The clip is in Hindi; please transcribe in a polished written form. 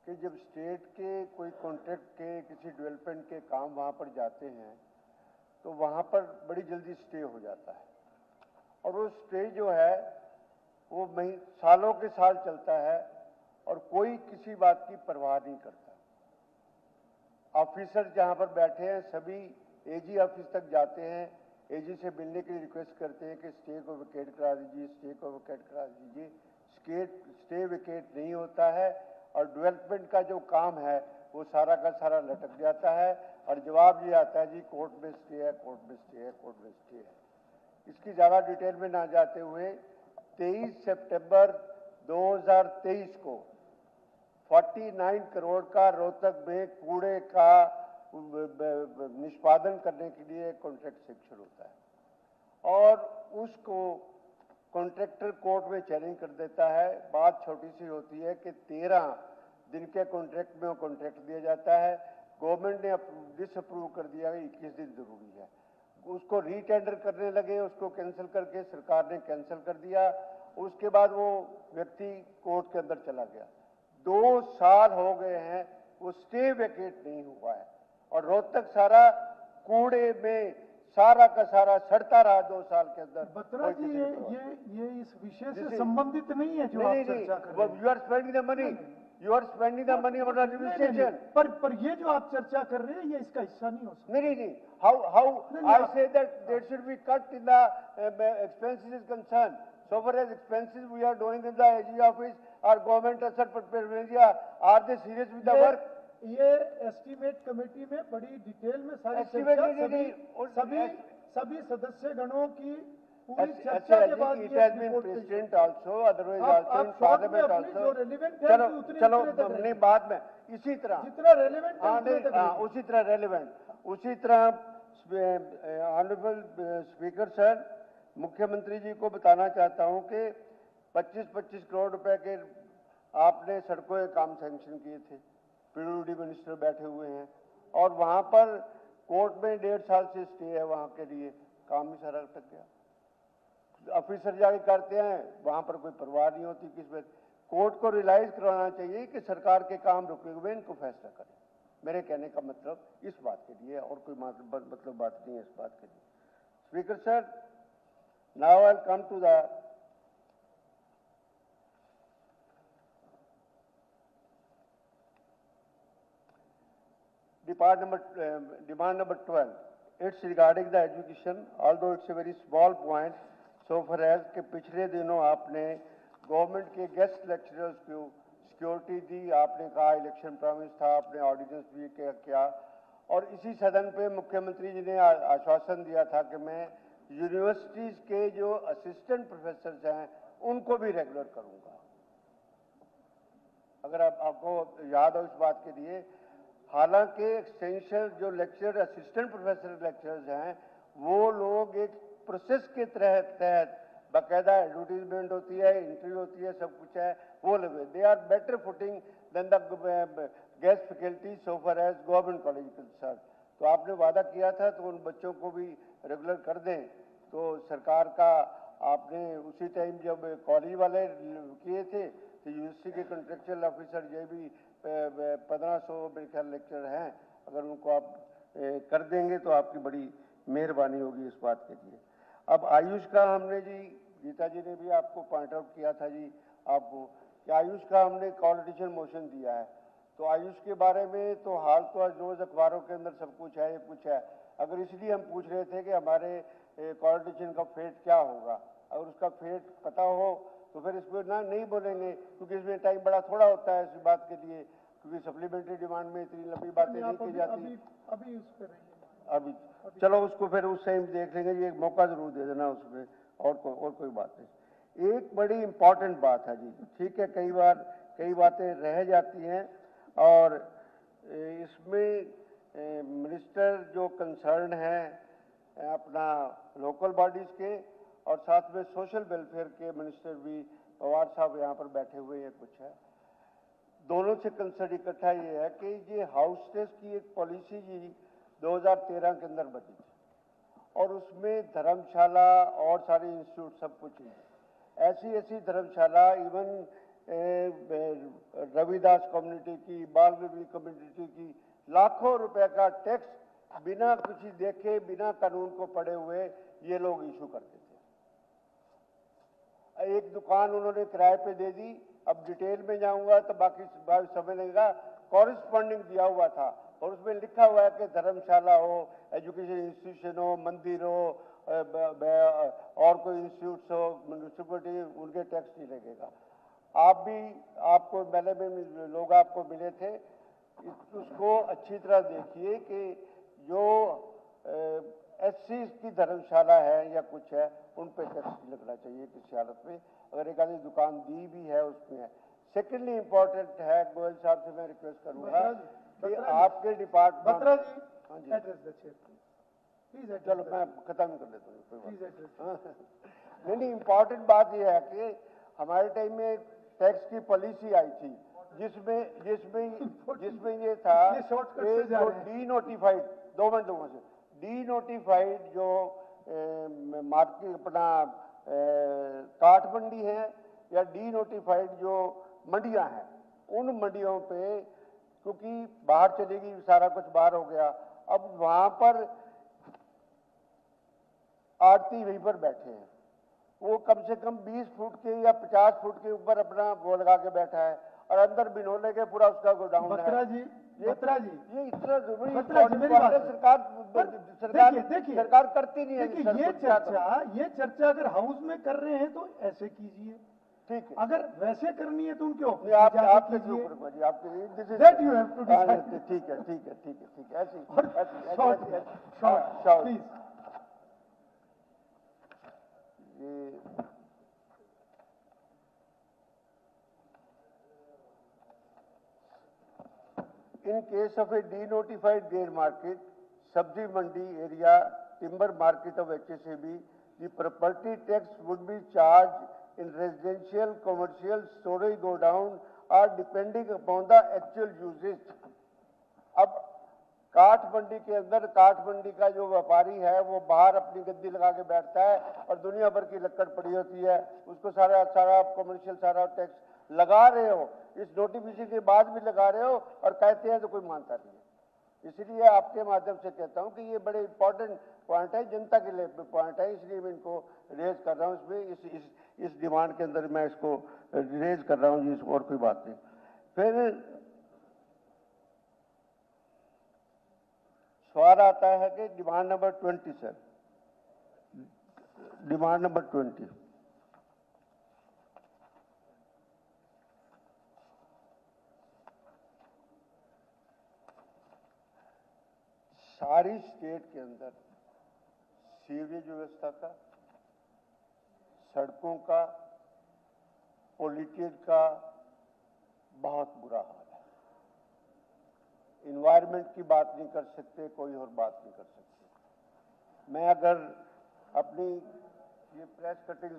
कि जब स्टेट के कोई कॉन्ट्रैक्ट के किसी डेवलपमेंट के काम वहाँ पर जाते हैं तो वहाँ पर बड़ी जल्दी स्टे हो जाता है, और वो स्टे जो है वो सालों के साल चलता है और कोई किसी बात की परवाह नहीं करता। ऑफिसर जहाँ पर बैठे हैं सभी एजी ऑफिस तक जाते हैं, एजी से मिलने के लिए रिक्वेस्ट करते हैं कि स्टे को वेकेट करा दीजिए, स्टे को वेकेट करा दीजिए। स्टे वेकेट नहीं होता है और डेवलपमेंट का जो काम है वो सारा का सारा लटक जाता है और जवाब ये आता है जी कोर्ट में स्टे है, कोर्ट में स्टे है, कोर्ट में स्टे है। इसकी ज़्यादा डिटेल में ना जाते हुए 23 सितंबर 2023 को 49 करोड़ का रोहतक में कूड़े का निष्पादन करने के लिए कॉन्ट्रैक्ट सेक्शन होता है और उसको कॉन्ट्रैक्टर कोर्ट में चैलेंज कर देता है। बात छोटी सी होती है कि 13 दिन के कॉन्ट्रैक्ट में वो कॉन्ट्रैक्ट दिया जाता है, गवर्नमेंट ने डिसअप्रूव कर दिया कि 21 दिन जरूरी है, उसको रीटेंडर करने लगे, उसको कैंसिल करके सरकार ने कैंसिल कर दिया। उसके बाद वो व्यक्ति कोर्ट के अंदर चला गया। 2 साल हो गए हैं वो स्टे वेकेट नहीं हुआ है और रोहतक सारा कूड़े में सारा का सारा सड़ता रहा 2 साल के अंदर। बत्रा जी ये इस विषय से संबंधित नहीं है जो आप चर्चा कर रहे हैं। You are spending the money, you are spending the money on administration. पर ये जो आप चर्चा कर रहे हैं ये इसका हिस्सा नहीं हो सकता। नहीं, how I say that there should be cut in the expenses is concerned. So far as expenses we are doing in the AG office or government asset preparation, are they serious with the work? ये एस्टीमेट कमेटी में बड़ी डिटेल में सारी चर्चा सभी सदस्य गणों की पूरी चर्चा के बाद it has been president also, otherwise also in parliament also. चलो नहीं बाद में इसी तरह जितना रेलेवेंट उसी तरह रेलेवेंट उसी तरह ऑनरेबल स्पीकर सर, मुख्यमंत्री जी को बताना चाहता हूं कि 25-25 करोड़ रुपए के आपने सड़कों के काम सैंक्शन किए थे, पीडब्ल्यूडी मिनिस्टर बैठे हुए हैं और वहां पर कोर्ट में 1.5 साल से स्टे है, वहां के लिए काम ही सारा अटक गया। ऑफिसर जारी करते हैं वहां पर कोई परवाह नहीं होती किस में। कोर्ट को रियलाइज करवाना चाहिए कि सरकार के काम रुके हुए इनको फैसला करें। मेरे कहने का मतलब इस बात के लिए और कोई मतलब बात नहीं है इस बात के लिए। Speaker sir, now I will come to the demand number 12. It's regarding the education, although it's a very small point, so far as कि पिछले दिनों आपने गवर्नमेंट के गेस्ट लेक्चरर्स को सिक्योरिटी दी, आपने कहा इलेक्शन प्रॉमिस था, आपने ऑर्डिनेंस भी किया और इसी सदन पे मुख्यमंत्री जी ने आश्वासन दिया था कि मैं यूनिवर्सिटीज के जो असिस्टेंट प्रोफेसर हैं उनको भी रेगुलर करूंगा। अगर आपको याद हो इस बात के लिए, हालांकि एक्सटेंशन जो लेक्चर असिस्टेंट प्रोफेसर लेक्चरर्स हैं वो लोग एक प्रोसेस के तहत बाकायदा एडवर्टीजमेंट होती है, इंटरव्यू होती है, सब कुछ है, वो लगे they are better footing than the guest faculty so for as government college concern. तो आपने वादा किया था तो उन बच्चों को भी रेगुलर कर दें। तो सरकार का आपने उसी टाइम जब कॉलेज वाले किए थे तो यूनिवर्सिटी के कॉन्ट्रेक्चुअल ऑफिसर ये भी 1500 मेरे ख्याल लेक्चर हैं, अगर उनको आप कर देंगे तो आपकी बड़ी मेहरबानी होगी इस बात के लिए। अब आयुष का हमने जी, गीता जी ने भी आपको पॉइंट आउट किया था जी आपको कि आयुष का हमने कॉन्स्टिट्यूशन मोशन दिया है, तो आयुष के बारे में तो हाल तो रोज अखबारों के अंदर सब कुछ है, ये कुछ है। अगर इसलिए हम पूछ रहे थे कि हमारे कॉन्स्टिट्यूशन का फेट क्या होगा, अगर उसका फेट पता हो तो फिर इसमें ना नहीं बोलेंगे क्योंकि इसमें टाइम बड़ा थोड़ा होता है इस बात के लिए, क्योंकि सप्लीमेंटरी डिमांड में इतनी लंबी बातें नहीं की जाती। अभी उस पर अभी चलो उसको फिर उस टाइम देख लेंगे, ये एक मौका जरूर दे देना उसमें, और कोई बात नहीं। एक बड़ी इंपॉर्टेंट बात है जी, ठीक है, कई बार कई बातें रह जाती हैं और इसमें मिनिस्टर जो कंसर्न है अपना लोकल बॉडीज के और साथ में सोशल वेलफेयर के मिनिस्टर भी पवार साहब यहाँ पर बैठे हुए हैं, कुछ है, दोनों से कंसर्न इकट्ठा ये है कि ये हाउस टेस्ट की एक पॉलिसी जी 2013 के अंदर बनी थी और उसमें धर्मशाला और सारे इंस्टीट्यूट सब कुछ है, ऐसी धर्मशाला इवन रविदास कम्युनिटी की, बालरवि कम्युनिटी की लाखों रुपए का टैक्स बिना किसी देखे, बिना कानून को पढ़े हुए ये लोग इशू करते थे। एक दुकान उन्होंने किराए पे दे दी, अब डिटेल में जाऊंगा तो बाकी समझ लगेगा। कॉरेस्पॉन्डिंग दिया हुआ था और उसमें लिखा हुआ है कि धर्मशाला हो, एजुकेशन इंस्टीट्यूशन हो, मंदिर हो, और कोई इंस्टीट्यूट हो, म्यूनिसिपलिटी, उनके टैक्स नहीं लगेगा। आपको मेले में लोग आपको मिले थे, उसको अच्छी तरह देखिए कि जो एससी की धर्मशाला है या कुछ है, उन पे टैक्स नहीं लगना चाहिए किसी हालत में, अगर एक आधी दुकान दी भी है उसमें है। सेकेंडली इम्पोर्टेंट है, गोयल साहब से मैं रिक्वेस्ट करूंगा कि आपके डिपार्टमेंट, हाँ जी, चलो मैं खत्म कर देता हूँ। नहीं, इम्पोर्टेंट बात यह है कि हमारे टाइम में टैक्स की पॉलिसी आई थी जिसमें ये था कि जो डीनोटिफाइड, 2 मिनट से डीनोटिफाइड जो मार्केट अपना काट मंडी है या डीनोटिफाइड जो मंडियां हैं, उन मंडियों पे क्योंकि बाहर चलेगी, सारा कुछ बाहर हो गया, अब वहां पर आड़ती वहीं पर बैठे हैं, वो कम से कम 20 फुट के या 50 फुट के ऊपर अपना वो लगा के बैठा है और अंदर बिनोले के पूरा उसका गोडाउन है। ये इतना जरूरी सरकार करती नहीं है। ये चर्चा अगर हाउस में कर रहे हैं तो ऐसे कीजिए, ठीक है। अगर वैसे करनी है तो उनके ऑफिस आपके कीजिए। ठीक है, ऐसी please. In case of a denotified grain market, sabzi mandi area, timber market of HSAB, the property tax would be charged in residential, commercial, storage godown or depending upon the actual usage. अब काठ मंडी के अंदर, काठ मंडी का जो व्यापारी है वो बाहर अपनी गद्दी लगा के बैठता है और दुनिया भर की लक्कड़ पड़ी होती है, उसको सारा कमर्शियल सारा टैक्स लगा रहे हो, इस नोटिफिकेशन के बाद भी लगा रहे हो और कहते हैं तो कोई मानता नहीं है। इसलिए आपके माध्यम से कहता हूं कि ये बड़े इंपॉर्टेंट पॉइंट है, जनता के लिए पॉइंट है, इसलिए मैं इनको रेज कर रहा हूं। इसमें इस डिमांड के अंदर मैं इसको रेज कर रहा हूं जी, और कोई बात नहीं। फिर सवाल आता है कि demand number 20 sir, demand number 20, सारी स्टेट के अंदर सीवरेज व्यवस्था का, सड़कों का, पॉल्यूटेड का बहुत बुरा हाल है। इन्वायरमेंट की बात नहीं कर सकते, कोई और बात नहीं कर सकते। मैं अगर अपनी ये प्रेस कटिंग